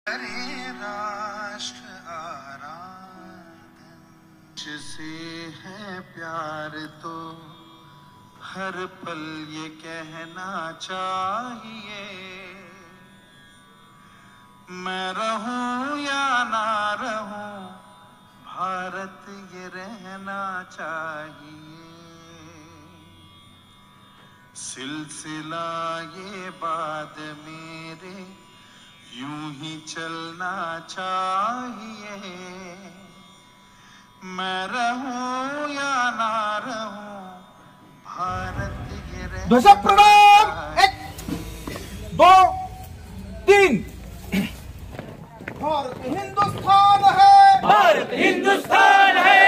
हरे राष्ट्र आराधन जिसे है प्यार तो हर पल ये कहना चाहिए, मैं रहूं या ना रहूं भारत ये रहना चाहिए। सिलसिला ये बाद मेरे यूं ही चलना चाहिए, मैं रहूं या ना रहूं भारत ये रहना। ध्वजा प्रणाम 1 2 3। भारत हिंदुस्तान है, भारत हिंदुस्तान है,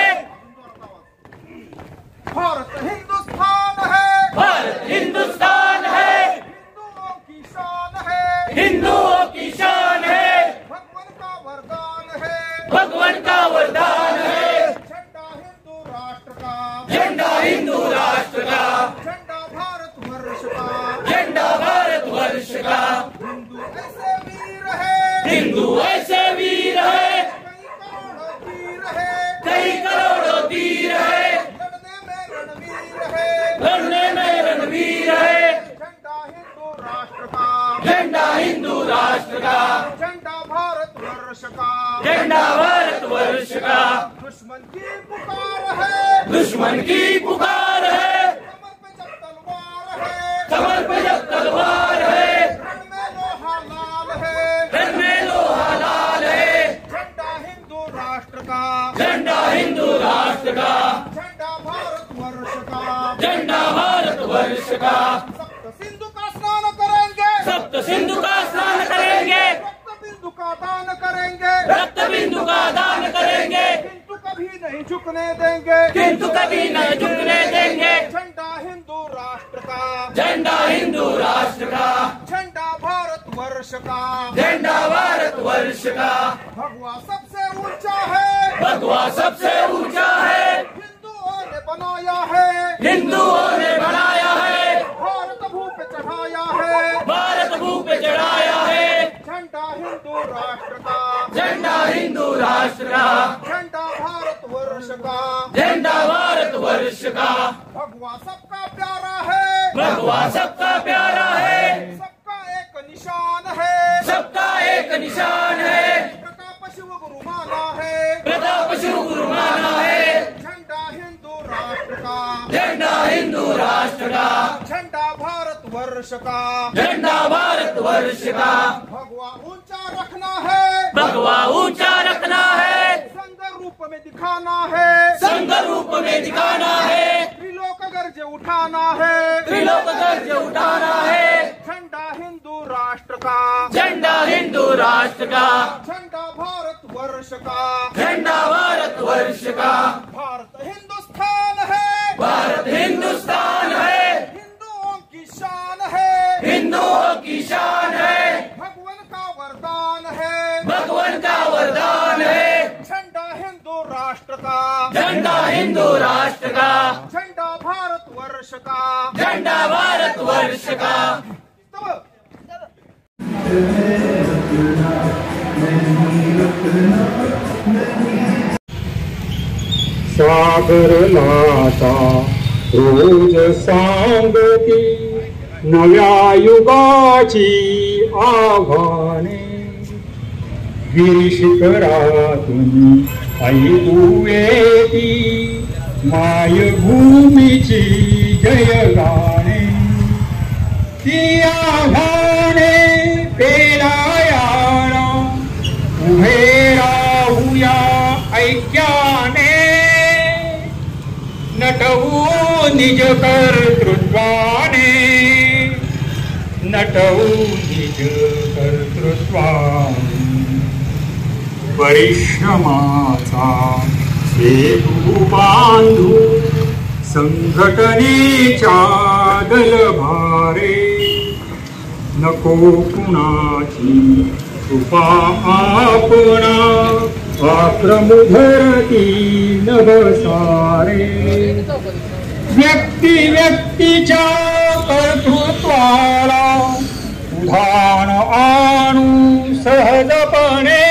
भारत हिंदुस्तान है, भारत हिंदुस्तान है, हिंदुओं की शान है, हिंदुओं की शान है, भगवान का वरदान है, भगवान का वरदान है। झंडा हिंदू राष्ट्र का, झंडा हिंदू राष्ट्र का, झंडा भारत वर्ष का, झंडा भारत वर्ष का। हिंदू ऐसे वीर है, हिंदू ऐसे वीर है, कई करोड़ों तीर है, कई करोड़ों तीर है, लड़ने में रणवीर है, लड़ने में रणवीर है। झंडा हिंदू राष्ट्र का, झंडा हिंदू राष्ट्र का, झंडा भारत वर्ष का, झंडा भारत वर्ष का। दुश्मन की पुकार है, दुश्मन की पुकार है, कमर पे जब तलवार है, कमर पे जब तलवार है, रण में लोहा लाल है, रण में लोहा लाल है। झंडा हिंदू राष्ट्र का, झंडा हिंदू राष्ट्र का, झंडा भारत वर्ष का, झंडा भारत वर्ष का। सप्त सिंधु का स्नान करेंगे, सप्त सिंधु का स्नान करेंगे, रक्त बिंदु का दान करेंगे, रक्त बिंदु का दान करेंगे, किंतु कभी नहीं झुकने देंगे, किंतु कभी न झुकने देंगे। झंडा हिंदू राष्ट्र का, झंडा हिंदू राष्ट्र का, झंडा भारत वर्ष का, झंडा भारत वर्ष का। भगवा सबसे ऊंचा है, भगवा सबसे ऊंचा है, हिंदुओं ने बनाया है, हिंदुओं ने बनाया है, भारत भू पे चढ़ाया है, भारत भू पे चढ़ाया है। झंडा हिंदू राष्ट्र का, झंडा हिंदू राष्ट्र का, झंडा भारत वर्ष का, झंडा भारत वर्ष का। भगवा सबका प्यारा है, भगवा सबका प्यारा है, सबका एक निशान है, सबका एक निशान है, प्रताप शिव गुरु माना है, प्रताप शिव गुरु माना है। झंडा हिंदू राष्ट्र का, झंडा हिंदू राष्ट्र का, झंडा भारत वर्ष का, झंडा भारत वर्ष का। भगवा ऊंचा रखना है, भगवा ऊंचा रखना है, संग रूप में दिखाना है, संग रूप में दिखाना है, त्रिलोक गर्ज उठाना है, त्रिलोक गर्ज उठाना है। झंडा हिंदू राष्ट्र का, झंडा हिंदू राष्ट्र का, झंडा भारत वर्ष का, झंडा भारत वर्ष का। भारत हिंदुस्तान है, भारत हिंदुस्तान है, हिंदुओं की शान है, हिंदुओं की शान है, भगवान का वरदान है, भगवान का वरदान है। झंडा हिंदू राष्ट्र का, झंडा हिंदू राष्ट्र का, झंडा भारत वर्ष का, झंडा भारत वर्ष का। तब सागर लाटा रोज सांगती नव्या युगाची आव्हाने, गिरिशिखरातून ऐकू येती मायभूमीची जयगाणे, ती आव्हाने पेलायाला उभे राहूया ऐक्याने, नटवू निज कर्तृत्वाने, नटवू निज कर्तृत्वाने, परिश्रमाचा सेतू बांधू संघटनेच्या दलभारे, नको कुणाची कृपा आपणा आक्रमुधरती नभसारे, व्यक्ती व्यक्तीच्या कर्तृत्वाला उधाण आणू सहजपणे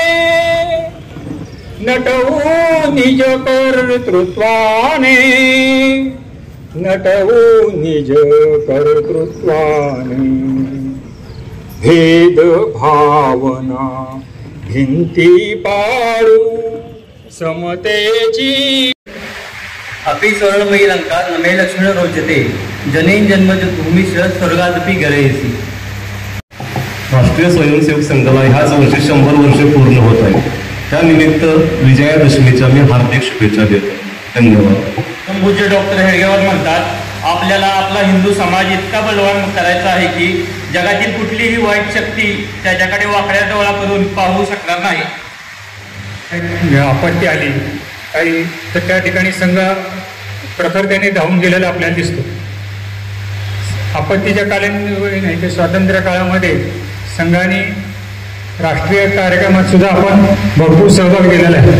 नटवू निज कर्तृत्वाने, नटवू निज कर्तृत्वाने. भेद भावना भिंती पाडू समतेची. अपि स्वर्णमयी लंका नमे लक्ष्मण रोचते, जनेन जन्मज भूमिश स्वर्गादपि गरयसी. राष्ट्रीय स्वयंसेवक संघाला ह्याच वर्षी 100 वर्ष पूर्ण होत आहे. त्यानिमित्त विजयादशमीच्या मी हार्दिक शुभेच्छा देतो. धन्यवाद. पूज्य डॉक्टर हेडगेवार म्हणतात, आपल्याला आपला हिंदू समाज इतका बलवान करायचा आहे की जगातील कुठलीही वाईट शक्ती त्याच्याकडे वाकड्या डोळा करून पाहू शकणार नाही. आपत्ती आली काही तर त्या ठिकाणी संघ प्रखरतेने धावून गेलेला आपल्याला दिसतो. आपत्तीच्या कालीन नाही ते स्वातंत्र्य काळामध्ये संघाने राष्ट्रीय कार्यक्रमात सुद्धा आपण भरपूर सहभाग घेतलेला आहे.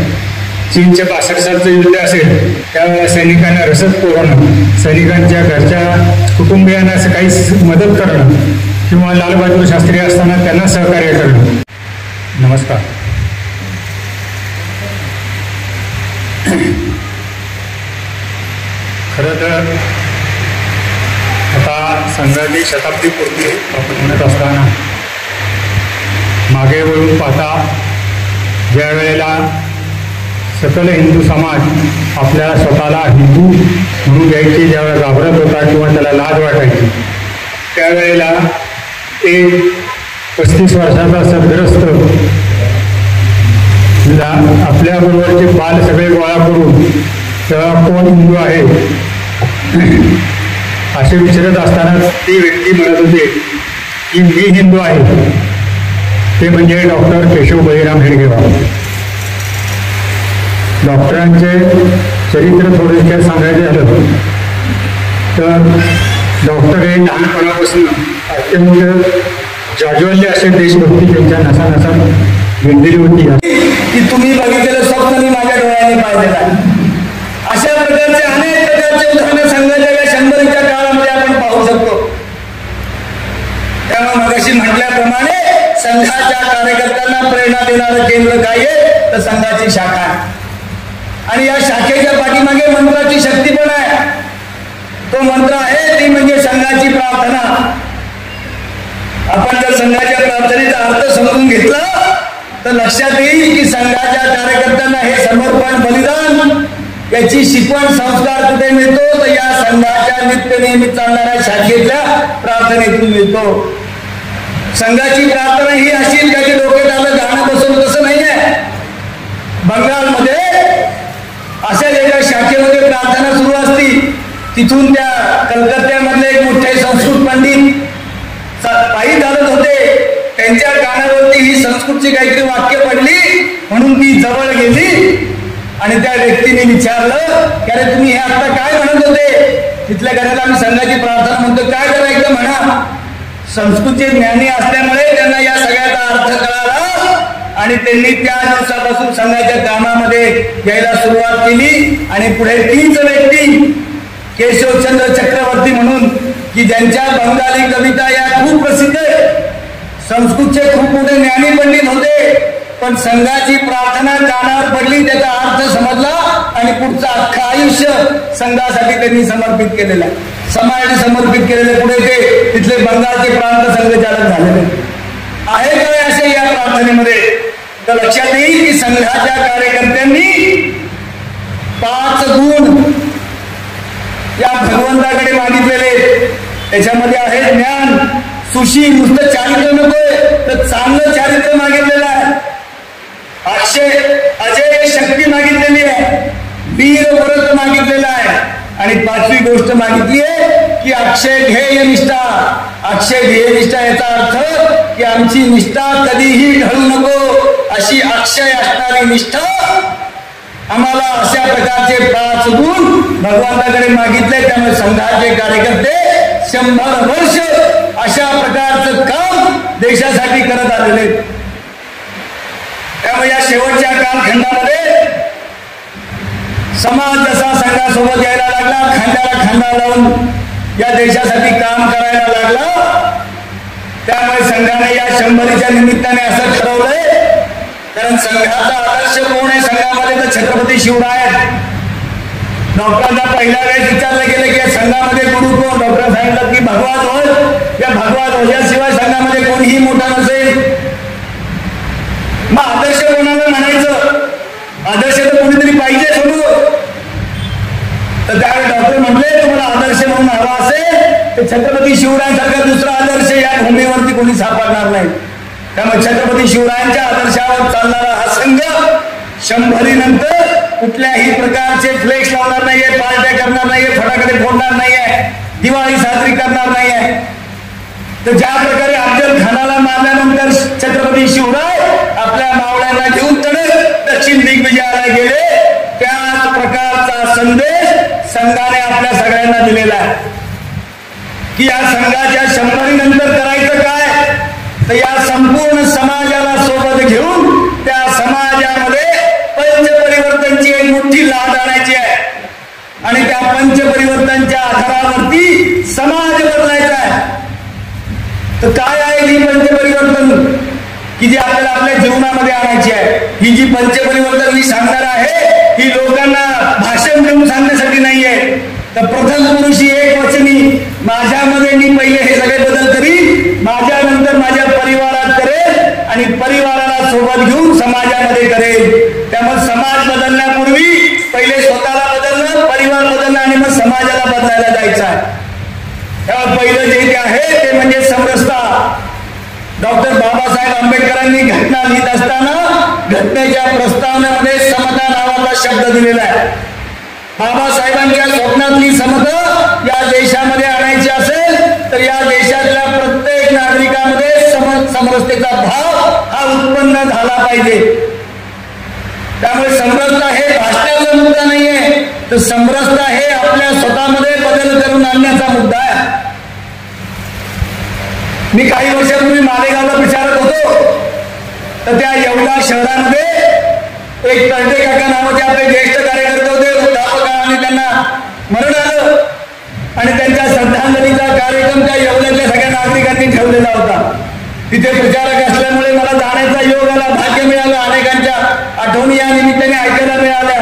चीनच्या 62 सालचं युद्ध असेल त्यावेळेला सैनिकांना रसद पुरवणं, सैनिकांच्या घरच्या कुटुंबियांना असं काही मदत करणं किंवा लालबहादूर शास्त्री असताना त्यांना सहकार्य करणं. नमस्कार. खरं तर आता संघाची शताब्दी पूर्ती आपण म्हणत असताना मागे वळून पाहता ज्या वेळेला सकल हिंदू समाज आपल्या स्वतःला हिंदू म्हणून घ्यायची ज्यावेळेला घाबरत होता किंवा त्याला लाज वाटायची, त्यावेळेला एक 35 वर्षाचा सद्ग्रस्त आपल्याबरोबरचे बाल सगळे गोळा करून तेव्हा कोण हिंदू आहे असे विचारत असताना ती व्यक्ती म्हणत होते की मी हिंदू आहे. ते म्हणजे डॉक्टर केशव बळीराम हेडगेवार. डॉक्टरांचे चरित्र थोडक्यात सांगायचे झालं तर डॉक्टर हे लहानपणापासून अत्यंत जाज्वल्य असे देशभक्ती त्यांच्या नसानसात भिनलेली होती की तुम्ही बघितलेलं स्वप्न मी माझ्या डोळ्याने पाहिलेलं आहे. अशा प्रकारचे अनेक प्रकारचे उदाहरणं संघाच्या या 100च्या काळामध्ये आपण पाहू शकतो. त्यामुळे मगाशी म्हटल्याप्रमाणे संघाच्या कार्यकर्त्यांना प्रेरणा देणारं केंद्र काय आहे तर संघाची शाखा आहे. आणि या शाखेच्या पाठीमागे मंत्राची शक्ती पण आहे. तो मंत्र आहे ती म्हणजे संघाची प्रार्थना. आपण जर संघाच्या प्रार्थनेचा अर्थ समजून घेतला तर लक्षात येईल की संघाच्या कार्यकर्त्यांना हे समर्पण बलिदान याची शिकवण संस्कार कुठे मिळतो तर या संघाच्या नित्य नेहमी चालणाऱ्या शाखेतल्या प्रार्थनेतून मिळतो. संघाची प्रार्थना ही अशी काही डोक्यात आलं गाणं बसवलं तसं नाहीये. बंगालमध्ये अशाच एका शाखेमध्ये प्रार्थना सुरू असती. तिथून त्या कलकत्त्यामधले एक मोठे संस्कृत पंडित पायी चालत होते. त्यांच्या कानावरती ही संस्कृतची काहीतरी वाक्य पडली म्हणून ती जवळ गेली आणि त्या व्यक्तीने विचारलं की अरे तुम्ही हे आता काय म्हणत होते. तिथल्या घराला आम्ही संघाची प्रार्थना म्हणतो. काय करा एकदा म्हणा. संस्कृतचे ज्ञानी असल्यामुळे त्यांना या सगळ्याचा अर्थ कळाला आणि त्यांनी त्या दिवसापासून संघाच्या कामामध्ये यायला सुरुवात केली. आणि पुढे 3 व्यक्ती केशवचंद्र चक्रवर्ती म्हणून की ज्यांच्या बंगाली कविता या खूप प्रसिद्ध आहेत. संस्कृतचे खूप मोठे ज्ञानी पंडित होते पण संघाची प्रार्थना कानावर पडली त्याचा अर्थ समजला आणि पुढचं अख्खं आयुष्य संघासाठी त्यांनी समर्पित केलेलं आहे. समाजाने समर्पित केलेले पुढे ते तिथले बंगालचे प्रांत संघचालक झालेले आहे. काय असे या प्रार्थनेमध्ये तर लक्षात येईल की संघाच्या कार्यकर्त्यांनी 5 गुण या भगवंताकडे मागितलेले. त्याच्यामध्ये आहे ज्ञान, सुशील, नुसतं चारित्र्य नकोय तर चांगलं चारित्र्य मागितलेलं आहे. अजय शक्ती मागितलेली आहे. वीर व्रत मागितलेलं आहे. आणि 5वी गोष्ट मागितली आहे की अक्षय ध्येय निष्ठा. अक्षय ध्येय निष्ठा याचा अर्थ की आमची निष्ठा कधीही ढळू नको अशी अक्षय असणारी निष्ठा आम्हाला अशा प्रकारचे 5 गुण भगवंताकडे मागितले. त्यामुळे संघाचे कार्यकर्ते 100 वर्ष अशा प्रकारचं काम देशासाठी करत आलेले. त्यामुळे या शेवटच्या कालखंडामध्ये समाज जसा संघासोबत यायला लागला, खांद्याला खांदा लावून या देशासाठी काम करायला लागला त्यामुळे संघाने या 100च्या निमित्ताने असं ठरवलंय, कारण संघाचा आदर्श कोण आहे संघामध्ये, तर छत्रपती शिवराय आहेत. डॉक्टरांना पहिल्या वेळेस विचारलं गेलं की या संघामध्ये गुरु कोण, डॉक्टर सांगितलं की भगवा ध्वज. या भगवा ध्वजाशिवाय संघामध्ये कोणीही मोठा नसेल. मग आदर्श कोणाला म्हणायचं, आदर्श तर कोणीतरी पाहिजे समोर. तर त्यावेळी डॉक्टर म्हटले तुम्हाला आदर्श म्हणून हवा असेल तर छत्रपती शिवरायांसारखा दुसरा आदर्श या भूमीवरती कोणी सापडणार नाही. त्यामुळे छत्रपती शिवरायांच्या आदर्शावर चालणारा हा संघ 100 नंतर कुठल्याही प्रकारचे फ्लेक्स लावणार नाहीये, पार्ट्या करणार नाहीये, फटाकडे फोडणार नाहीये, दिवाळी साजरी करणार नाहीये. तर ज्या प्रकारे अफजल खानाला मारल्यानंतर छत्रपती शिवराय आपल्या मावळ्यांना घेऊन तडक दक्षिण दिग्विजयाला गेले, त्याच प्रकारचा संदेश संघाने आपल्या सगळ्यांना दिलेला आहे की या संघाच्या 100 नंतर करायचं काय, तर या संपूर्ण समाजाला सोबत घेऊन त्या समाजामध्ये पंचपरिवर्तनची एक मोठी लाट आणायची आहे आणि त्या पंचपरिवर्तनच्या आधारावरती समाज बदलायचा आहे. तर काय आहे ही पंचपरिवर्तन की जी आपल्याला आपल्या जीवनामध्ये आणायची आहे. ही जी पंचपरिवर्तन मी सांगणार आहे ही लोकांना भाषण देऊन सांगण्यासाठी नाहीये, तर प्रथम पुरुषी एक वचनी माझ्यामध्ये मी पहिले हे सगळे बदल करीन, माझ्यानंतर माझ्या परिवारात करेल आणि परिवाराला सोबत घेऊन समाजामध्ये करेल. त्यामुळे समाज बदलण्यापूर्वी पहिले स्वतःला बदलणं, परिवार बदलणं आणि मग समाजाला बदलायला जायचं आहे. त्यामुळे पहिलं जे आहे ते म्हणजे समरसता. डॉक्टर बाबासाहेब आंबेडकरांनी घटना लिहित असताना घटनेच्या प्रस्तावनेमध्ये समता नावाचा शब्द दिलेला आहे. बाबासाहेबांच्या स्वप्नातली समता या देशामध्ये आणायची असेल तर या देशातल्या प्रत्येक नागरिकांमध्ये समरसतेचा भाव हा उत्पन्न झाला पाहिजे. त्यामुळे समरसता हे भाषणाचा मुद्दा नाहीये, तर समरसता हे आपल्या स्वतःमध्ये बदल करून आणण्याचा मुद्दा आहे. मी काही वर्षापूर्वी मालेगावला प्रचारक होतो, तर त्या येवला शहरामध्ये एक तर्टे काका नावाचे आपले ज्येष्ठ कार्यकर्ते होते, वृद्धापक, आणि त्यांना मरण आलं आणि त्यांच्या श्रद्धांजलीचा कार्यक्रम त्या येवल्यातल्या सगळ्या नागरिकांनी ठेवलेला होता. तिथे प्रचारक असल्यामुळे मला जाण्याचा योग आला, भाग्य मिळालं, अनेकांच्या आठवणी या निमित्ताने ऐकायला मिळाल्या.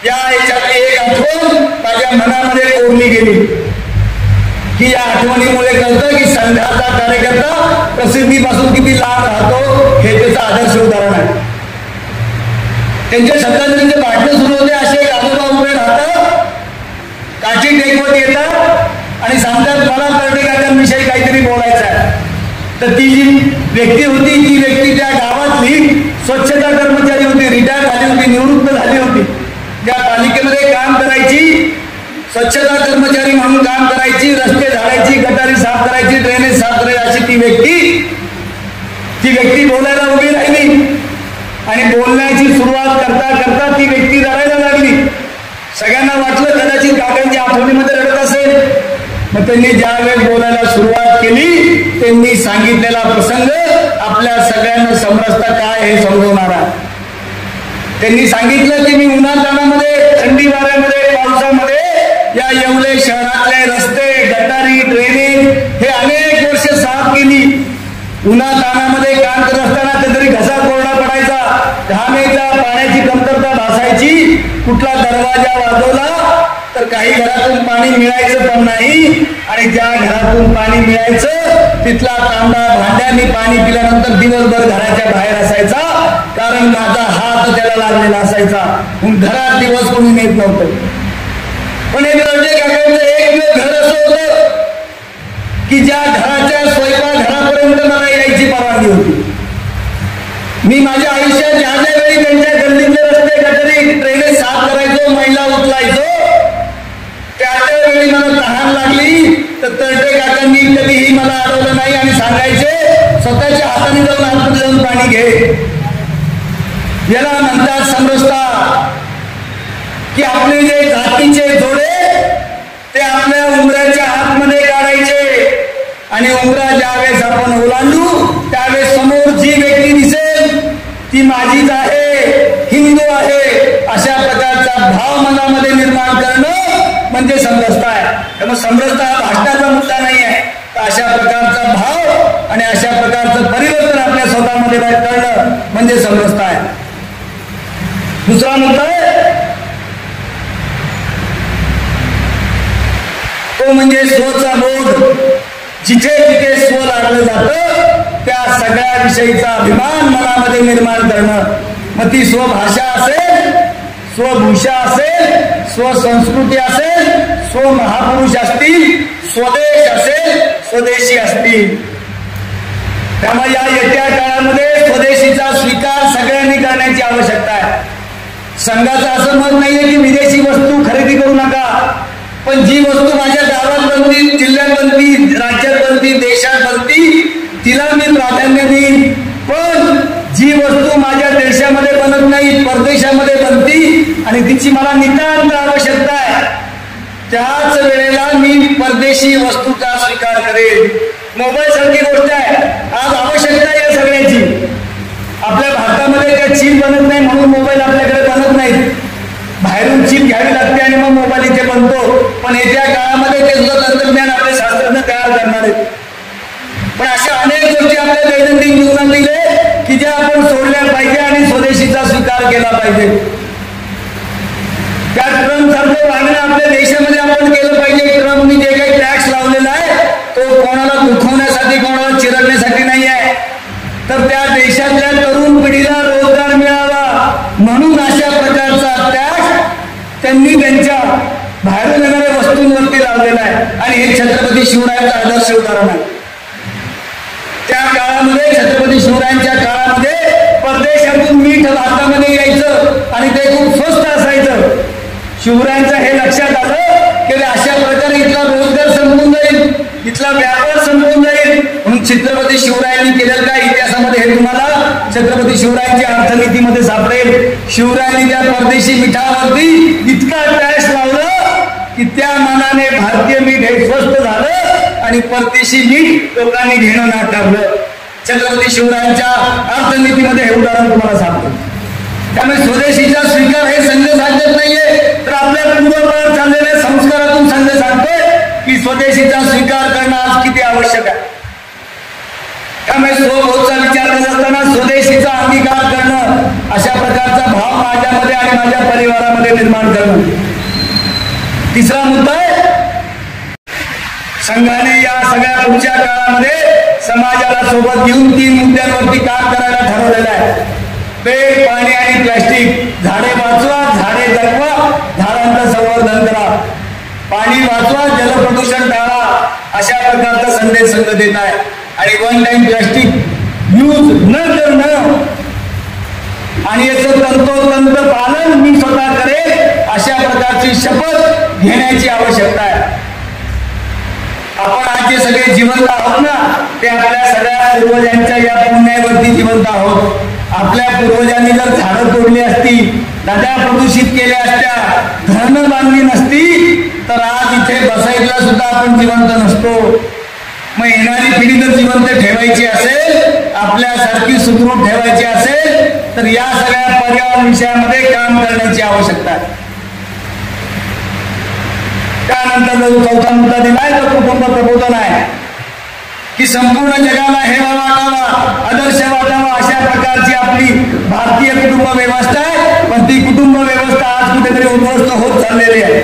या याच्यातली एक आठवण माझ्या मनामध्ये कोरली गेली की या आठवणीमुळे कळतं की संघाचा कार्यकर्ता प्रसिद्धीपासून किती लांब राहतो हे त्याचं आदर्श उदाहरण आहे. त्यांच्या श्रद्धांजलीचे भाषण सुरू होते, असे एक आजोबा उभे राहतात, काठी टेकवत येतात आणि सांगतात मला तर्टे काकांविषयी काहीतरी बोलायचं आहे. तर ती जी व्यक्ती होती ती व्यक्ती त्या गावातली स्वच्छता कर्मचारी होती, रिटायर झाली होती, निवृत्त झाली होती. त्या पालिकेमध्ये काम करायची, स्वच्छता कर्मचारी म्हणून काम करायची, रस्ते झाडायची, गटारी साफ करायची, ड्रेनेज साफ करायची, अशी ती व्यक्ती बोलायला उभी राहिली आणि बोलण्याची सुरुवात करता करता ती व्यक्ती रडायला लागली. सगळ्यांना वाटलं कदाचित काकांच्या आठवणीमध्ये रडत असेल. मग त्यांनी ज्या वेळेस बोलायला सुरुवात केली त्यांनी सांगितलेला प्रसंग आपल्या सगळ्यांना समरसता काय हे समजवणारा. त्यांनी सांगितलं की मी उन्हातानामध्ये, थंडी वाऱ्यामध्ये, पावसामध्ये या येवले शहरातले रस्ते, गटारी, ड्रेनेज हे अनेक वर्ष साफ केली. उन्हातानामध्ये काम करत असताना कधीतरी घसा कोरडा पडायचा, घामेचा, पाण्याची कमतरता भासायची. कुठला दरवाजा वाजवला तर काही घरातून पाणी मिळायचं पण नाही आणि ज्या घरातून पाणी मिळायचं तिथला तांबडा भांड्याने पाणी पिल्यानंतर दिवसभर घराच्या बाहेर असायचा, कारण माझा हात त्याला लागलेला असायचा. घरात दिवस कोणी नेत नव्हतं. पण हे तर्टे काकांचं एक घर असं होतं की ज्या घराच्या स्वयंपाकघरापर्यंत मला यायची परवानगी होती. मी माझ्या आयुष्यात ज्या वेळी त्यांच्या गल्लीतले रस्ते, गटारी, ड्रेनेज साफ करायचो, मैला उचलायचो, त्याच्या वेळी मला तहान लागली तर तर्टे काकांनी कधीही मला अडवलं नाही आणि सांगायचे स्वतःच्या हाताने जाऊन आतमध्ये जाऊन पाणी घे. याला म्हणतात समरसता की आपले जे जातीचे जोडे ते आपल्या उमऱ्याच्या आतमध्ये काढायचे आणि उमरा ज्यावेळेस आपण ओलांडू त्यावेळेस समोर जी व्यक्ती दिसेल ती माझीच आहे, हिंदू आहे, अशा प्रकारचा भाव मनामध्ये निर्माण करणं म्हणजे समरसता आहे. त्यामुळे समरसता हा भाषणाचा मुद्दा नाही आहे, तर अशा प्रकारचा भाव आपल्याला कळणं म्हणजे समजत आहे. दुसरा मुद्दा आहे तो म्हणजे स्वचा बोध. जिथे जिथे स्व लागलं जातं त्या सगळ्या विषयीचा अभिमान मनामध्ये निर्माण करणं. मग ती स्वभाषा असेल, स्वभूषा असेल, स्वसंस्कृती असेल, स्वमहापुरुष असतील, स्वदेश असेल, स्वदेशी असतील. त्यामुळे या येत्या काळामध्ये स्वदेशीचा स्वीकार सगळ्यांनी करण्याची आवश्यकता आहे. संघाचं असं मत नाहीये की विदेशी वस्तू खरेदी करू नका, पण जी वस्तू माझ्या गावात बनती, जिल्ह्यात बनती, राज्यात बनती, देशात बनती तिला मी प्राधान्य देईन. पण जी वस्तू माझ्या देशामध्ये बनत नाही, परदेशामध्ये बनती आणि तिची मला नितांत आवश्यकता आहे, त्याच वेळेला मी परदेशी वस्तूचा स्वीकार करेन. मोबाईल सारखी गोष्ट आहे, आज आवश्यकता आहे या सगळ्याची. आपल्या भारतामध्ये त्या चीप बनत नाही म्हणून मोबाईल आपल्याकडे बनत नाही, बाहेरून चीप घ्यावी लागते आणि मग मोबाईल इथे बनतो. पण येत्या काळामध्ये ते सुद्धा तंत्रज्ञान आपले शास्त्रज्ञ तयार करणार आहेत. पण अशा अनेक गोष्टी आपल्या दैनंदिन जीवनातील आहे की ज्या आपण सोडल्या पाहिजे आणि स्वदेशीचा स्वीकार केला पाहिजे. त्या ट्रम्प सारखं वागणं आपल्या देशामध्ये आपण केलं पाहिजे. ट्रम्पनी जे काही टॅक्स लावलेला आहे तो कोणाला दुखवण्यासाठी, कोणाला चिरडण्यासाठी नाही आहे, तर त्या देशातल्या तरुण पिढीला रोजगार मिळावा म्हणून अशा प्रकारचा टॅक्स त्यांनी त्यांच्या बाहेरून येणाऱ्या वस्तूंवरती लावलेला आहे. आणि हे छत्रपती शिवरायांचं आदर्श उदाहरण आहे. त्या काळामध्ये छत्रपती शिवरायांच्या काळामध्ये परदेशातून मीठ भारतामध्ये यायचं आणि ते खूप स्वस्त असायचं. शिवरायांचं हे लक्षात आलं की अशा प्रकारे इथला रोजगार संपून जाईल, इथला व्यापार संपून जाईल. म्हणून छत्रपती शिवरायांनी केलेलं काय इतिहासामध्ये हे तुम्हाला छत्रपती शिवरायांच्या अर्थनीतीमध्ये सापडेल. शिवरायांनी त्या परदेशी मिठावरती इतका टॅक्स लावलं की त्या मानाने भारतीय मीठ हे स्वस्त झालं आणि परदेशी मीठ लोकांनी घेणं नाकारलं. छत्रपती शिवरायांच्या अर्थनीतीमध्ये हे उदाहरण तुम्हाला सापडेल. त्यामुळे स्वदेशीचा स्वीकार हे संघ साधत नाहीये, तर आपल्या पूर्वकाळात चाललेल्या संस्कारातून संघ सांगतोय की स्वदेशीचा स्वीकार करणं आज किती आवश्यक आहे. त्यामुळे स्वबोधचा विचार करत असताना स्वदेशीचा अंगीकार करणं, अशा प्रकारचा भाव माझ्यामध्ये आणि माझ्या परिवारामध्ये निर्माण करणं. तिसरा मुद्दा आहे संघाने या सगळ्या पुढच्या काळामध्ये समाजाला सोबत घेऊन 3 मुद्द्यांवरती काम करायला ठरवलेलं आहे. पेट, पाणी आणि प्लॅस्टिक. झाडे वाचवा, झाडे जगवा, झाडांचं संवर्धन करा. पाणी वाचवा, जलप्रदूषण टाळा, अशा प्रकारचा संदेश संघ देत आहे. आणि 1 टाइम प्लॅस्टिक यूज न करणं आणि याचं तंतोतंत पालन मी स्वतः करेन अशा प्रकारची शपथ घेण्याची आवश्यकता आहे. आपण आज जे सगळे जिवंत आहोत ना, ते आपल्या सगळ्या पूर्वजांच्या या पुण्यावरती जिवंत आहोत. आपल्या पूर्वजांनी जर झाडं तोडली असती, नद्या प्रदूषित केल्या असत्या, धरणं बांधली नसती, तर आज इथे बसायला सुद्धा आपण जिवंत नसतो. मग येणारी पिढी जर जिवंत ठेवायची असेल, आपल्यासारखी सुदृढ ठेवायची असेल, तर या सगळ्या पर्यावरण विषयामध्ये काम करण्याची आवश्यकता आहे. त्यानंतर जो 4था मुद्दा दिलाय तो कुटुंब प्रबोधन आहे की संपूर्ण जगाला हे वाटावा, आदर्श वाटावा, अशा प्रकारची आपली भारतीय कुटुंब व्यवस्था आहे. पण ती कुटुंब व्यवस्था आज कुठेतरी उद्ध्वस्त होत चाललेली आहे.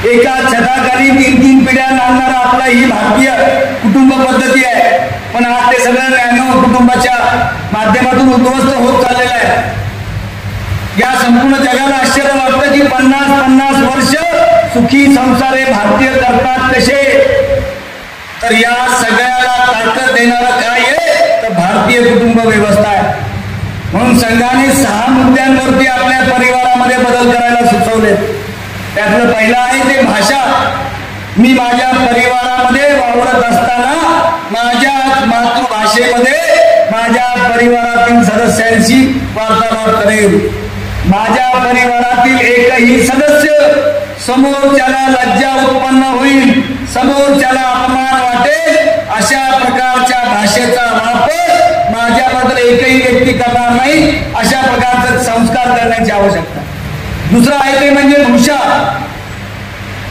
एका छताखाली 3 पिढ्या नांदणारा आपला ही भारतीय कुटुंब पद्धती आहे. पण आज ते सगळं नॅनो कुटुंबाच्या माध्यमातून उद्ध्वस्त होत चाललेलं आहे. या संपूर्ण जगाला आश्चर्य वाटतं की 50-50 वर्ष सुखी संसारे भारतीय करतात कसे. तर या सगळ्याला ताकद देणारं काय आहे तर भारतीय कुटुंब व्यवस्था आहे. म्हणून संघाने 6 मुद्द्यांवरती आपल्या परिवारामध्ये बदल करायला सुचवले. त्यातलं पहिलं आहे ते भाषा. मी माझ्या परिवारामध्ये वावरत असताना माझ्या मातृभाषेमध्ये माझ्या परिवारातील सदस्यांशी वार्तालाप करेल. माझ्या परिवारातील एकही सदस्य समोरच्याला लज्जा उत्पन्न होईल, समोरच्याला अपमान वाटेल, अशा प्रकारच्या भाषेचा वापर माझ्याबद्दल एकही व्यक्ती करणार नाही. अशा प्रकारचे संस्कार करण्याची आवश्यकता. दुसरं आहे ते म्हणजे भूषा,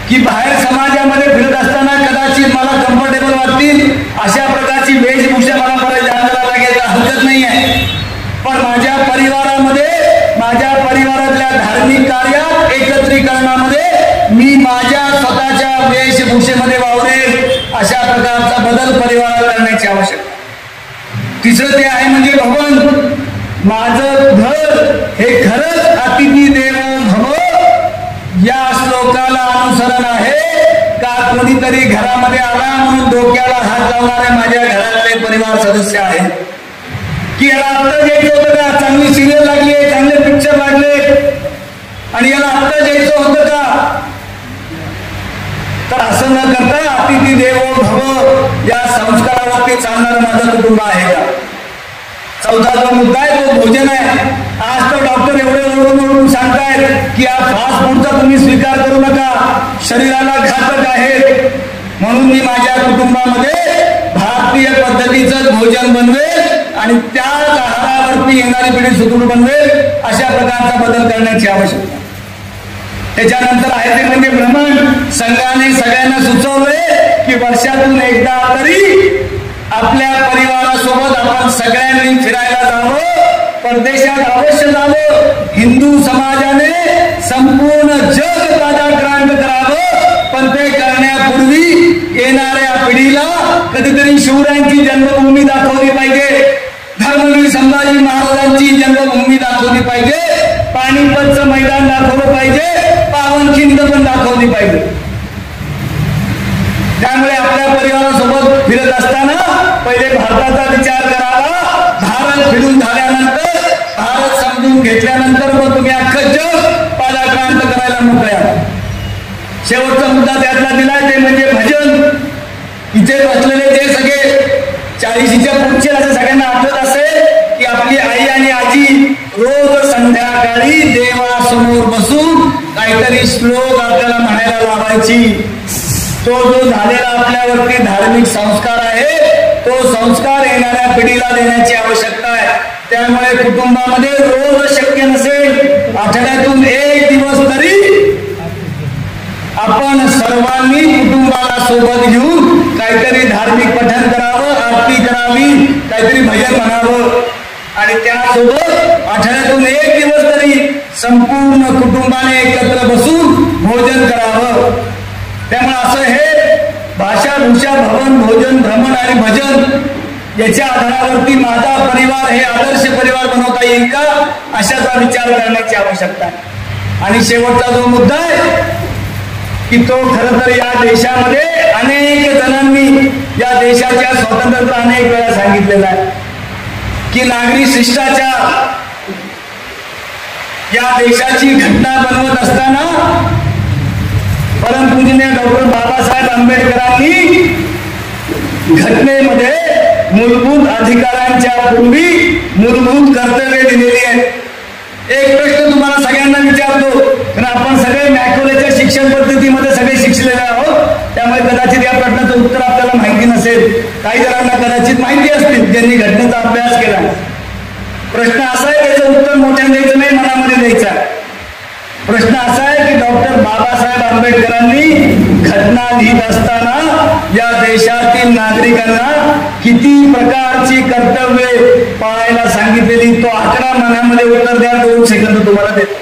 की बाहेर समाजामध्ये फिरत असताना कदाचित मला कम्फर्टेबल वाटतील अशा प्रकारची वेशभूषा मला बरेच जाणवायला लागेल. आहे का हरकत नाही आहे, पण माझ्या परिवारामध्ये, माझ्या परिवारातल्या धार्मिक कार्यात, एकत्रीकरणामध्ये मी माझ्या स्वतःच्या वेशभूषेमध्ये वावरेल अशा प्रकारचा बदल परिवाराला करण्याची आवश्यकता. तिसरं ते आहे म्हणजे भवन. माझं घर हे खरंच अतिथी देवो भव या श्लोकाला अनुसरण आहे का कोणीतरी घरामध्ये आला म्हणून डोक्याला हात लावणारे माझ्या घरातले परिवार सदस्य आहेत, की याला आत्ता जायचं होतं का, चांगली सिरियल लागली, चांगले पिक्चर लागले आणि याला आत्ता जायचं होतं का. तर असं न करता अतिथी देवो भव या संस्कारावरती चालणारं माझं कुटुंब आहे का. चौथा जो मुद्दा आहे तो भोजन आहे. आज तर डॉक्टर एवढे ओरडून सांगतायत की हा फास्ट फूडचा तुम्ही स्वीकार करू नका, शरीराला घातक आहे. म्हणून मी माझ्या कुटुंबामध्ये भारतीय पद्धतीचं भोजन बनवेल आणि त्याच आहारावरती येणारी पिढी सुदृढ बनवेल अशा प्रकारचा बदल करण्याची आवश्यकता. त्याच्यानंतर आहे ते म्हणजे भ्रमण. संघाने सगळ्यांना सुचवलंय की वर्षातून एकदा तरी आपल्या परिवारासोबत आपण सगळ्यांनी फिरायला जावं, परदेशात अवश्य जावं. हिंदू समाजाने संपूर्ण जग पादाक्रांत करावं, पण ते करण्यापूर्वी येणाऱ्या पिढीला कधीतरी शिवरायांची जन्मभूमी दाखवली पाहिजे, धर्मवीर संभाजी महाराजांची जन्मभूमी दाखवली पाहिजे, पानिपतचं मैदान दाखवलं पाहिजे, पावनखिंड पण दाखवली पाहिजे. त्यामुळे आपल्या परिवारासोबत फिरत असताना पहिले भारताचा विचार करावा. भारत फिरून झाल्यानंतर, भारत समजून घेतल्यानंतर मग तुम्ही अख्खं जग पादाक्रांत करायला मोकळे आहात. शेवटचा मुद्दा त्यातला दिलाय ते म्हणजे भजन. इथे बसलेले जे सगळे 40च्या पुढचे असं सगळ्यांना आठवत असेल की आपली आई आणि आजी रोज संध्याकाळी देवासमोर बसून काहीतरी श्लोक आपल्याला म्हणायला लावायची. तो जो झालेला आपल्यावरती धार्मिक संस्कार आहे तो संस्कार येणाऱ्या पिढीला देण्याची आवश्यकता आहे. त्यामुळे कुटुंबामध्ये रोज शक्य नसेल, आठवड्यातून एक दिवस तरी आपण सर्वांनी कुटुंबाला सोबत घेऊन काहीतरी धार्मिक पठण करावं, आरती करावी, काहीतरी भजन म्हणावं आणि त्यासोबत आठवड्यातून एक दिवस तरी संपूर्ण कुटुंबाने एकत्र बसून भोजन करावं. त्यामुळे असं हे भाषा, भूषा, भवन, भोजन, भ्रमण आणि भजन याच्या आधारावरती माझा परिवार हे आदर्श परिवार बनवता येईल का अशाचा विचार करण्याची आवश्यकता आहे. आणि शेवटचा जो मुद्दा आहे की तो खरं तर या देशामध्ये अनेक जणांनी या देशाच्या स्वातंत्र्याचा अनेक वेळा सांगितलेला आहे की नागरी शिष्टाचार या देशाची घटना बनवत असताना परमपूजनीय डॉक्टर बाबासाहेब आंबेडकरांनी घटनेमध्ये मूलभूत अधिकारांच्या पूर्वी मूलभूत कर्तव्ये दिलेली आहेत. एक प्रश्न तुम्हाला सगळ्यांना विचारतो, कारण आपण सगळे मॅकोलेच्या शिक्षण पद्धतीमध्ये सगळे शिकलेले आहोत, त्यामुळे कदाचित या प्रश्नाचं उत्तर आपल्याला माहिती नसेल. काही जणांना कदाचित माहिती असतील ज्यांनी घटनेचा अभ्यास केला. प्रश्न असा आहे, त्याचं उत्तर मोठ्याने द्यायचं नाही, मनामध्ये द्यायचं. प्रश्न असा आहे की डॉक्टर बाबासाहेब आंबेडकरांनी घटना लिहित असताना या देशातील नागरिकांना किती प्रकारची कर्तव्ये पाळायला सांगितलेली, तो आकडा मनामध्ये उत्तर द्या. 2 सेकंद तुम्हाला देतो.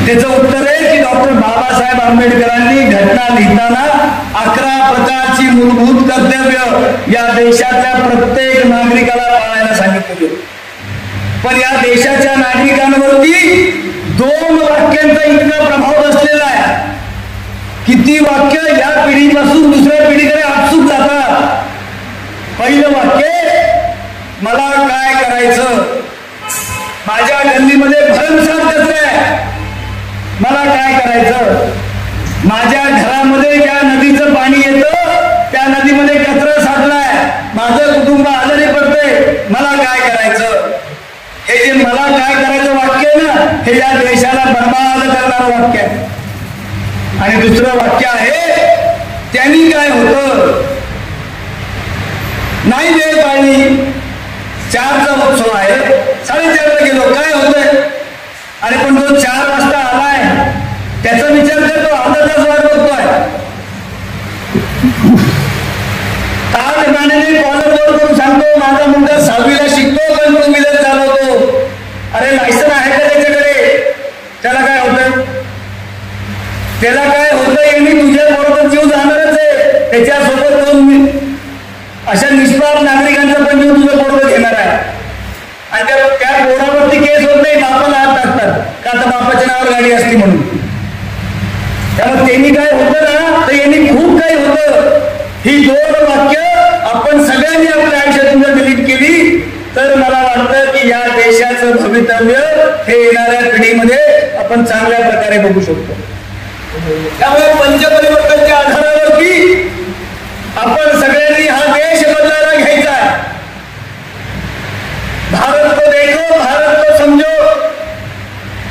त्याचं उत्तर आहे की डॉक्टर बाबासाहेब आंबेडकरांनी घटना लिहिताना 11 प्रकारची मूलभूत कर्तव्य या देशातल्या प्रत्येक नागरिकाला पाळायला सांगितलेली. पण या देशाच्या नागरिकांवरती 2 वाक्यांचा इतका प्रभाव बसलेला आहे की ती वाक्य या पिढीपासून दुसऱ्या पिढीकडे आपसूक जातात. पहिलं वाक्य, मला काय करायचं, माझ्या गल्लीमध्ये भरमसाठ कचरा आहे, मला काय करायचं, माझ्या घरामध्ये ज्या नदीचं पाणी येतं त्या नदीमध्ये कचरा साठलाय, माझं कुटुंब आजारी पडतंय, मला काय करायचं. हे जे मला काय करायचं वाक्य आहे ना, हे या देशाला बर्बाद करणारं वाक्य आहे. आणि दुसरं वाक्य आहे, त्यांनी काय होतं, नाही वेळ पाळली, 4चा उत्सव आहे, 4:30 गेलो, काय होतंय. अरे पण तो 4 वाजता आलाय, त्याचा विचार करतो, अर्धा तास वाट बघतोय. ताजमानेने कॉलर करून सांगतो माझा मुलगा 6वीला शिकतो पण 2 व्हीलर चालवतो. अरे लायसन आहे का त्याच्याकडे? त्याला काय होतं? त्याला काय होतं यांनी तुझ्या बरोबर जीव जाणारच आहे. त्याच्यासोबत 2 अशा निष्पाप नागरिकांचा पण जीव तुझं बरोबर घेणार आहे. आणि त्या पोरावरती केस होत नाही, बापाला हात टाकतात का आता बापाच्या नावावर गाडी असती म्हणून. त्यामुळे त्यांनी काय होतं ना तर यांनी खूप काही होतं. ही 2 वाक्य आपण सगळ्यांनी आपल्या आयुष्यातून डिलीट केली तर मला वाटतं की या देशाचं भवितव्य हे येणाऱ्या पिढीमध्ये आपण चांगल्या प्रकारे बघू शकतो. त्यामुळे पंचपरिवर्तनच्या आधारावरती आपण सगळ्यांनी हा देश बदलायला घ्यायचा आहे. भारत को देखो, भारत को समझो,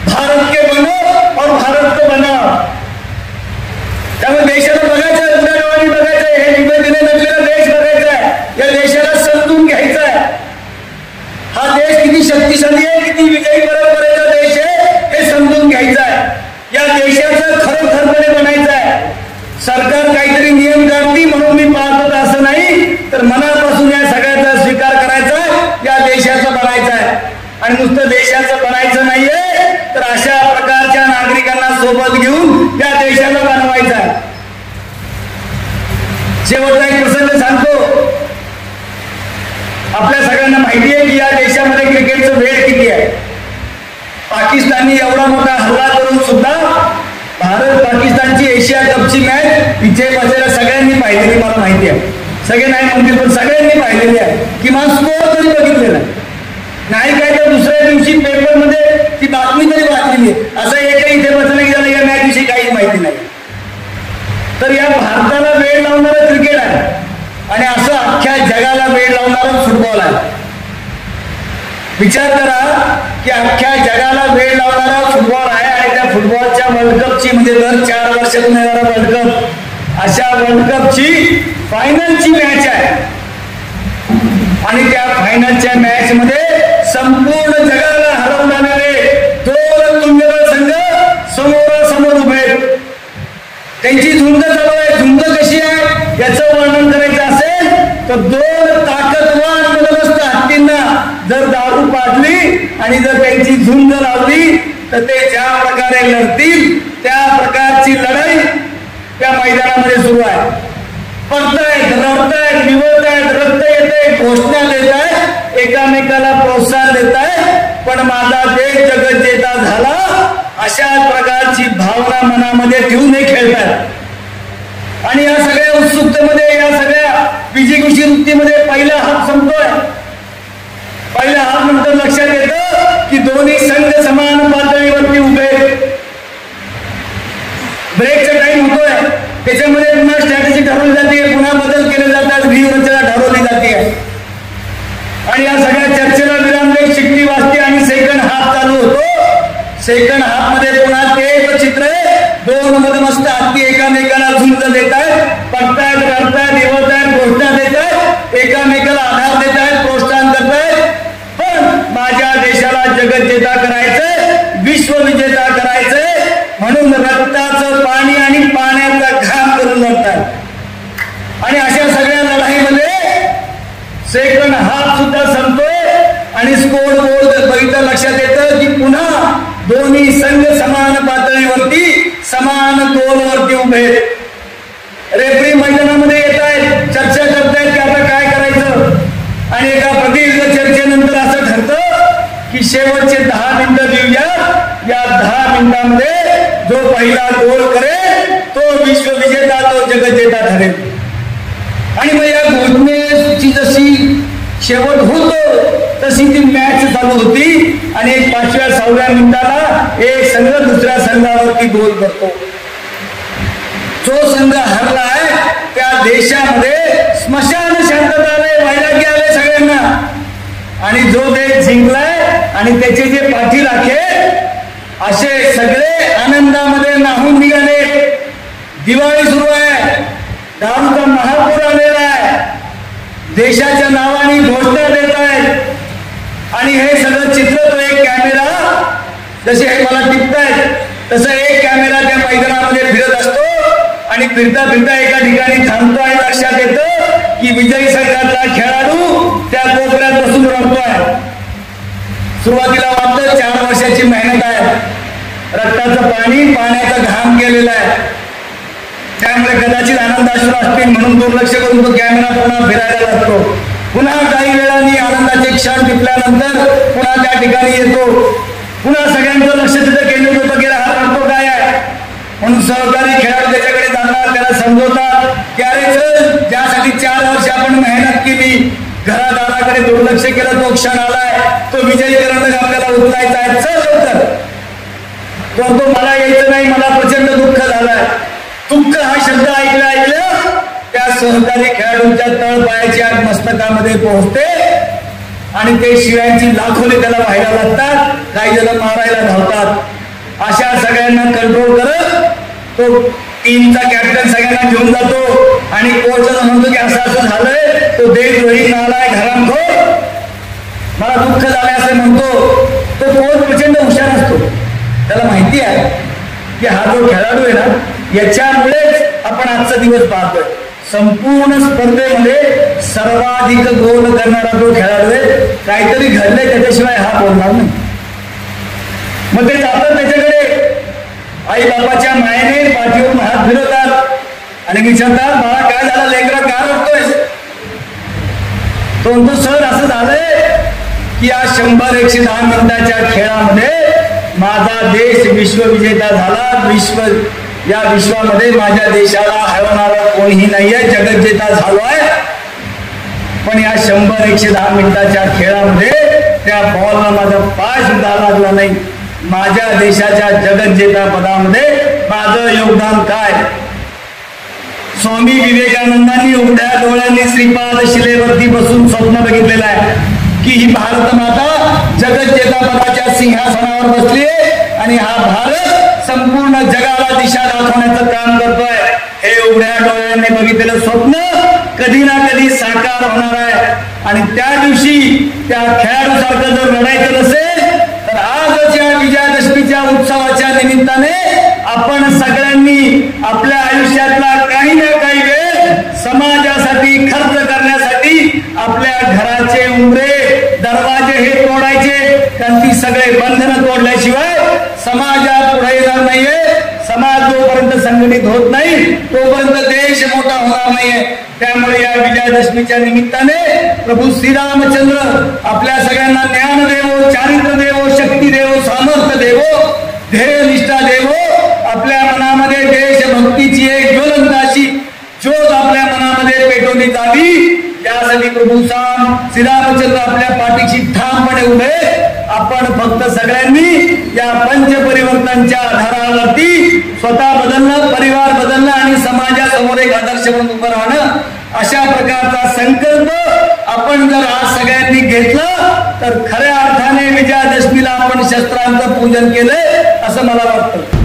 भारत के बनो और भारत को बनाओ. त्यामुळे देशाला बघायचं, उड्या डोळ्यांनी बघायचंय, हे विभेदीने नसलेला देश बघायचा आहे. या देशाला समजून घ्यायचा आहे. हा देश किती शक्तिशाली आहे, किती विजयी परंपरेचा देश आहे हे समजून घ्यायचं आहे. या देशाचं खरोखरपणे बनायचं आहे. सरकार काहीतरी नियम काढती म्हणून मी पाहतो असं नाही, तर मनापासून या सगळ्याचा स्वीकार करायचा, या देशाचं बनायचं आहे. आणि नुसतं देशाचं बनायचं नाहीये तर अशा प्रकारच्या नागरिकांना सोबत घेऊन या देशाला बनवायचं आहे. शेवटचा एक प्रसंग सांगतो. आपल्या सगळ्यांना माहिती आहे की या देशामध्ये क्रिकेटचं वेळ किती आहे. पाकिस्ताननी एवढा मोठा हल्ला करून सुद्धा भारत पाकिस्तानची एशिया कपची मॅच इथे बसायला सगळ्यांनी पाहिलेली मला माहिती आहे. सगळे नाही म्हणतील पण सगळ्यांनी पाहिलेली आहे. किमान स्कोअर तरी बघितलेला नाही काय तर दुसऱ्या दिवशी पेपरमध्ये ती बातमी तरी वाचलेली आहे. असं एकही इथे बसलं की त्याला या मॅच विषयी काहीच माहिती नाही. तर या भारताला वेळ लावणारं क्रिकेट आहे आणि असं अख्ख्या जगाला वेळ लावणारं फुटबॉल आहे. विचार करा की अख्ख्या जगाला वेळ लावणारा फुटबॉल आहे आणि त्या फुटबॉलच्या वर्ल्ड कपची म्हणजे दर 4 वर्षातून येणारा वर्ल्ड कप, अशा वर्ल्ड कपची फायनलची मॅच आहे. आणि त्या फायनलच्या मॅच मध्ये संपूर्ण जगाला हरवणारे 2 तुल्यबळ संघ समोरासमोर उभे. त्यांची झुंज चालू आहे. झुंज कशी आहे याचं वर्णन करायचं असेल तर 2 ताकदवान मदमस्त हत्तींना जर दारू पाजली आणि जर त्यांची झुंज लावली तर ते ज्या प्रकारे लढतील त्या प्रकारची लढाई त्या मैदानामध्ये सुरू आहे. पडतायत, रडतायत, निवडतायत, रक्त येते, घोषणा देत आहेत, एकामेकाला प्रोत्साहन देत आहेत. पण माझा देश जगज्जेता झाला अशा प्रकारची भावना मनामध्ये ठेवून हे खेळतात. आणि या सगळ्या उत्सुकतेमध्ये, या सगळ्या विजिगुषी वृत्तीमध्ये पहिला हात संपतोय. पहिला हात नंतर लक्षात येतं की दोन्ही संघ समान पातळीवरती उभे. ब्रेकचा टाइम होतोय, त्याच्यामध्ये पुन्हा स्ट्रॅटेजी ठरवली जाते, पुन्हा बदल केले जातात, व्यूहरचना ठरवली जाते. आणि या सगळ्या चर्चेला विराम देत शिट्टी वाजते आणि सेकंड हाफ चालू होतो. सेकंड हाफ मध्ये पुन्हा तेच चित्र आहे. 2 मदमस्त हत्ती एकामेकाला झुंज देत आहेत, पडतायत, रडतायत, निवडतायत, घोषणा देत आहेत, एकामेकाला आधार देत आहेत, प्रोत्साहन करतायत. पण माझ्या देशाला जगज्जेता करायचंय, विश्वविजेता करायचंय म्हणून रक्ताचं पाणी आणि पाण्याचा घाम करून लढतात. आणि अशा सगळ्या लढाईमध्ये सेकंड हाफ सुद्धा संपतोय आणि स्कोर बोर्ड बघितलं लक्षात येतं की पुन्हा दोन्ही संघ समान पातळीवरती, समान गोलवरती उभे. रेफरी मैदानामध्ये येत आहेत, चर्चा करतायत की आता काय करायचं. आणि एका प्रदीर्घ चर्चेनंतर असं ठरतं की शेवटचे 10 मिनिटं देऊया. या 10 मिनिटांमध्ये जो पहिला गोल करेल तो विश्वविजेता, तो जगज्जेता ठरेल. आणि मग या घोषणेची जशी शेवट होतो तशी ती मॅच चालू होती आणि 5व्या-6व्या मिनिटाला एक संघ दुसऱ्या संघावरती गोल करतो. जो संघ हरलाय त्या देशामध्ये स्मशान शांतता व्हायला आले सगळ्यांना. आणि जो देश जिंकलाय आणि त्याचे जे पाठीराखे असे सगळे आनंदामध्ये नाहून निघाले. दिवाळी सुरू आहे, दारूचा महापूर आलेला आहे, देशाच्या नावाने घोषणा देत आहेत. आणि हे सगळं चित्र, तो एक कॅमेरा जसे हे मला टिपतायत तसं एक कॅमेरा त्या मैदानामध्ये फिरत असतो आणि फिरता फिरता एका ठिकाणी थांबतो आणि लक्षात येतं की विजयी संघातला खेळाडू त्या कोपऱ्यात बसून रडतोय. सुरुवातीला वाटतं 4 वर्षाची मेहनत आहे, रक्ताचं पाणी पाण्याचा घाम केलेला आहे, त्यामुळे कदाचित आनंदाश्रू असतील म्हणून दुर्लक्ष करून तो कॅमेरा पुन्हा फिरायला लागतो. पुन्हा काही वेळांनी आनंदाचे क्षण टिपल्यानंतर पुन्हा त्या ठिकाणी येतो. पुन्हा सगळ्यांचं लक्ष तिथे केंद्रित होतं की हा रडतो काय आहे म्हणून सहकारी खेळाडू त्याच्याकडे जाणार, त्याला समजवतात की अरे चल, ज्यासाठी 4 वर्ष आपण मेहनत केली, घरादाराकडे दुर्लक्ष केलं, तो क्षण आलाय, तो विजयी करणं आपल्याला उचलायचा आहे, चल लवकर. तो मला यायचं नाही, मला प्रचंड दुःख झालंय. दुःख हा शब्द ऐकल्या त्या सहकारी खेळाडूंच्या तळपायाची आग मस्तकामध्ये पोहोचते आणि ते शिव्यांची लाखोने त्याला व्हायला लागतात, काही जण मारायला धावतात. अशा सगळ्यांना कंट्रोल करत तो टीमचा कॅप्टन सगळ्यांना घेऊन जातो आणि कोचला म्हणतो की असं असं झालंय, तो देशद्रोही नालायक हरामखोर, मला दुःख झालंय असं म्हणतो. तो कोच प्रचंड हुशार असतो, त्याला माहिती आहे की हा जो खेळाडू आहे ना, याच्यामुळेच आपण आजचा दिवस पाहतोय. संपूर्ण स्पर्धेमध्ये सर्वाधिक गोल करणारा जो खेळाडू आहे, काहीतरी घडलंय त्याच्याशिवाय हा बोलणार नाही. मग ते जातात त्याच्याकडे, आई बापाच्या मायेने पाठीवरून हात फिरवतात आणि विचारतात, बाळा काय झालं, लेकरा का रडतोय? तो म्हणतो सर असं झालंय की या 100-110 मिनिटाच्या खेळामध्ये माझा देश विश्वविजेता झाला. या विश्वामध्ये माझ्या देशाला हरवणारा कोणीही नाहीये, जगज्जेता झालोय. पण या 100-110 मिनिटाच्या खेळामध्ये त्या बॉलला माझा पाय सुद्धा लागला नाही. माझ्या देशाच्या जगज्जेता पदामध्ये माझं योगदान काय? स्वामी विवेकानंदांनी उघड्या डोळ्यांनी श्रीपाद शिलेवरती बसून स्वप्न बघितलेलं आहे की ही भारत माता जगज्जेता पदाच्या सिंहासनावर बसली आणि हा भारत संपूर्ण जगाला दिशा दाखवण्याचं काम करतोय. हे उघड्या डोळ्यांनी बघितलेलं स्वप्न कधी ना कधी साकार होणार आहे आणि त्या दिवशी त्या खेळाडूसारखं जर लढायचं नसेल तर आजच्या विजयादशमीच्या उत्सवाच्या निमित्ताने आपण सगळ्यांनी आपल्या आयुष्यातला काही ना काही वेळ समाजासाठी खर्च करण्यासाठी आपल्या घराचे उंबरे दरवाजे हे तोडायचे, त्यांची सगळे बंधनं तोडल्याशिवाय समाजात पुढे येणार नाहीये. समाज जोपर्यंत संघटित होत नाही तोपर्यंत देश मोठा होणार नाहीये. त्यामुळे या विजयादशमीच्या निमित्ताने प्रभू श्रीरामचंद्र आपल्या सगळ्यांना ज्ञान देवो, चारित्र देवो, शक्ती देवो, सामर्थ्य देवो, ध्येय निष्ठा देवो. आपल्या मनामध्ये देशभक्तीची एक ज्वलंत अशी ज्योत आपल्या मनामध्ये पेटवली जावी, त्यासाठी प्रभू श्रीरामचंद्र आपल्या पाठीशी ठामपणे उभे. आपण फक्त सगळ्यांनी या पंचपरिवर्तनच्या आधारावरती स्वतः बदलणं, परिवार बदलणं आणि समाजासमोर एक आदर्श म्हणून उभं राहणं, अशा प्रकारचा संकल्प आपण जर आज सगळ्यांनी घेतला तर खऱ्या अर्थाने विजयादशमीला आपण शस्त्रांचं पूजन केलंय असं मला वाटतं.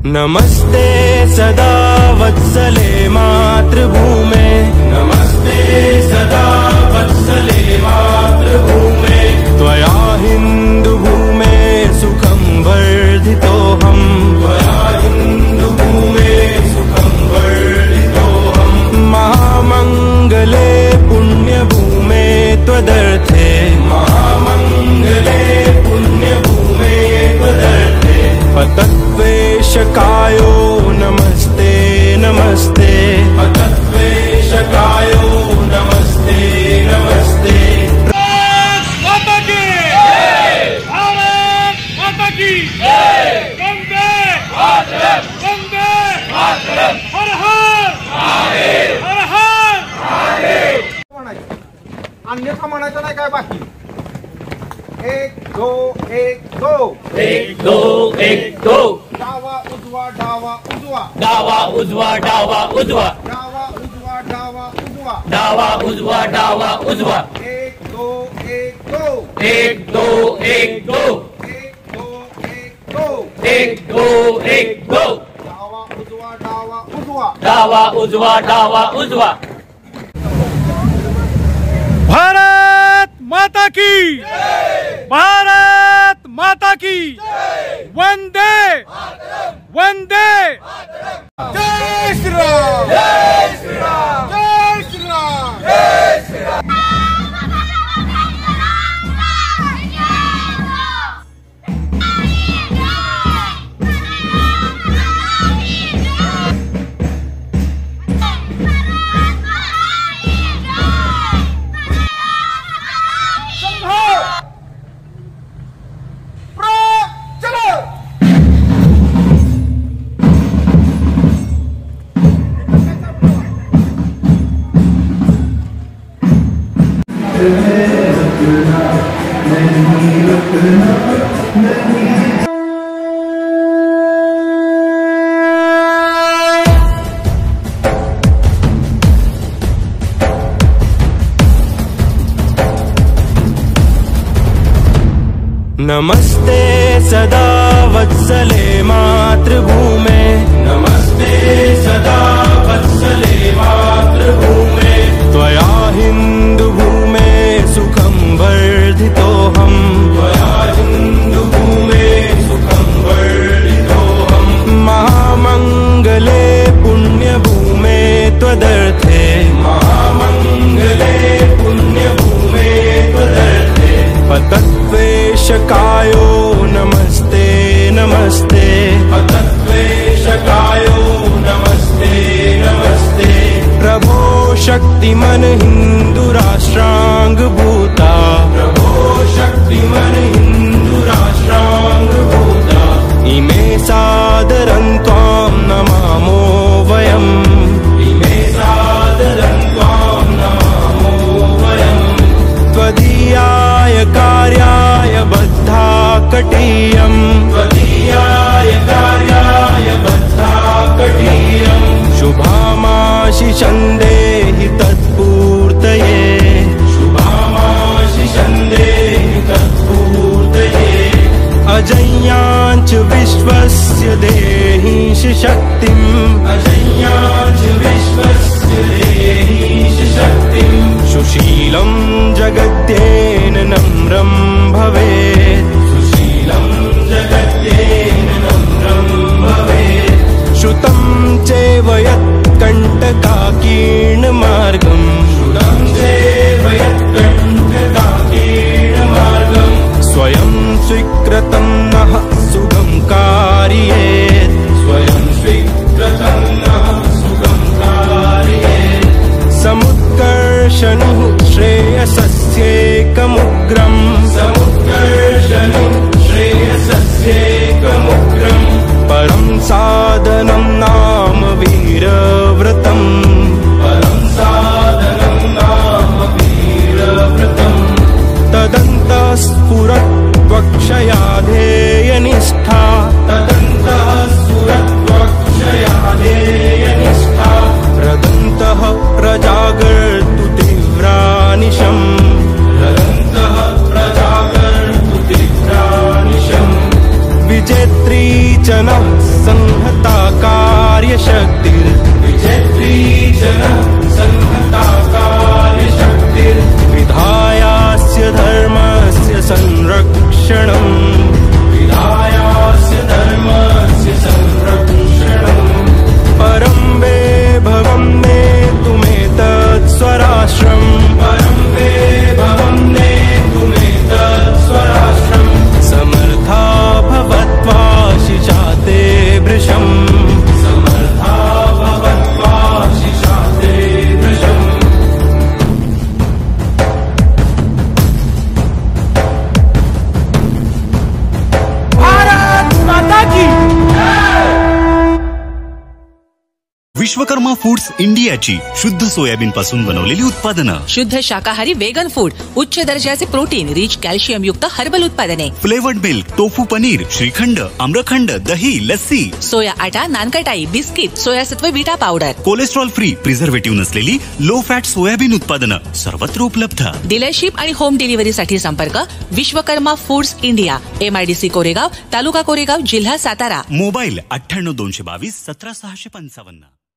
नमस्ते सदा वत्सले मातृभूमे, नमस्ते सदा वत्सले मातृभूमे, त्वया हिन्दुभूमे सुखं वर्धितोऽहम्, त्वया हिन्दुभूमे सुखं वर्धितोऽहम्, महामङ्गले पुण्यभूमे त्वदर्थे, महामङ्गले पुण्यभूमे त्वदर्थे, पतद्वेषकायो नमस्ते नमस्ते, पतद्वेषकायो नमस्ते नमस्ते. भारत माता की जय, भारत माता की जय, वंदे मातरम, वंदे मातरम, हर हर महादेव, हर हर महादेव. अन्यथा म्हणायचं नाही काय बाकी. 1 2 1 2 1 2 1 2 डावा उजवा डावा उजवा, डावा उजवा डावा उजवा, डावा उजवा डावा उजवा, डावा उजवा डावा उजवा. 1 2 1 2 1 2 1 2 1 2 1 2 1 2 1 2 डावा उजवा डावा उजवा, डावा उजवा डावा उजवा. भारत माता की भारत माता की वंदे वंदे जय श्रीराम जय श्रीराम जय श्रीराम जय श्रीराम. नमस्ते सदा वत्सले मातृभूमे नमस्ते सदा वत्सले मातृभूमे त्वया हिन्दुभूमे सुखं वर्धितोऽहं त्वया हिन्दुभूमे सुखं वर्धितोऽहं महामङ्गले पुण्यभूमे त्वदर्थे महामङ्गले पुण्यभूमे त्वदर्थे पतत्वेशकायो नमस्ते नमस्ते पतत्वेशकायो नमस्ते नमस्ते प्रभो शक्तिमन हिन्दुराष्ट्राङ्गभूता प्रभो शक्तिमन हिन्दुराष्ट्राङ्गभूता इमे सादरं त्वां नमामो वयम् इमे सादरं त्वां नमामो वयम् त्वदीयाय कार्याय बद्धा कटीयम् त्वदीयाय कार्याय बद्धा कटीयम् शुभामाशिषं देहि तत्पूर्तये शुभामाशिषं देहि तत्पूर्तये अजय्याञ्च विश्वस्य देहीश शक्तिम् अजय्याञ्च विश्वस्य देहीश शक्तिम् सुशीलं जगद्येन नम्रं भवेत् सुशीलं जगद्येन नम्रं भवेत् श्रुतं चैव यत्कण्टकाकीर्णमार्गं श्रुतं चैव यत्कण्टकाकीर्णमार्गं स्वयं स्वीकृतं नः सुगं कारयेत् स्वयं स्वीकृतं नः सुगं कारयेत् समुत्कर्षणुः श्रेयसस्येकमुग्रम् समुत्कर्षणुः श्रेयसस्येकमुग्रम् परं साधनं नाम वीरव्रतम् परं साधनं नाम वीरव्रतम् तदन्तः स्फुरत्वक्षया ध्येयनिष्ठा तदन्तः स्फुरत्वक्षया ध्येयनिष्ठा रदन्तः प्रजागर्तु तीव्रानिशम् रदन्तः प्रजागर्तु तीव्रानिशम् विजेत्री च नः संहता कार्यशक्तिर् विजेत्री च नः संहता कार्यशक्तिर् विधायास्य धर्मस्य संरक्षणम् विधायास्य धर्मस्य संरक्षणम् परं वैभवं नेतुमेतत् स्वराष्ट्रम् परं वैभवं नेतुमेतत् स्वराष्ट्रम् समर्था भवत्वाशिषा ते भृशम् समर्था भवत्वाशिषा ते भृशम् भारत माता की. विश्वकर्मा फूड्स इंडियाची शुद्ध सोयाबीन पासून बनवलेली उत्पादनं, शुद्ध शाकाहारी वेगन फूड, उच्च दर्जाचे प्रोटीन रिच कॅल्शियम युक्त हर्बल उत्पादने, flavoured milk, tofu paneer, shrikhand, amrakhand, दही, लस्सी, सोया आटा, नानकटाई, बिस्किट, सोयासत्व विटा पावडर, कोलेस्ट्रॉल फ्री, प्रिझर्वेटिव्ह नसलेली लो फॅट सोयाबीन उत्पादनं सर्वत्र उपलब्ध. डीलरशिप आणि होम डिलिव्हरीसाठी संपर्क Vishwakarma foods India, MIDC Koregaon, taluka Koregaon, जिल्हा सातारा. मोबाईल 98 222 17 655.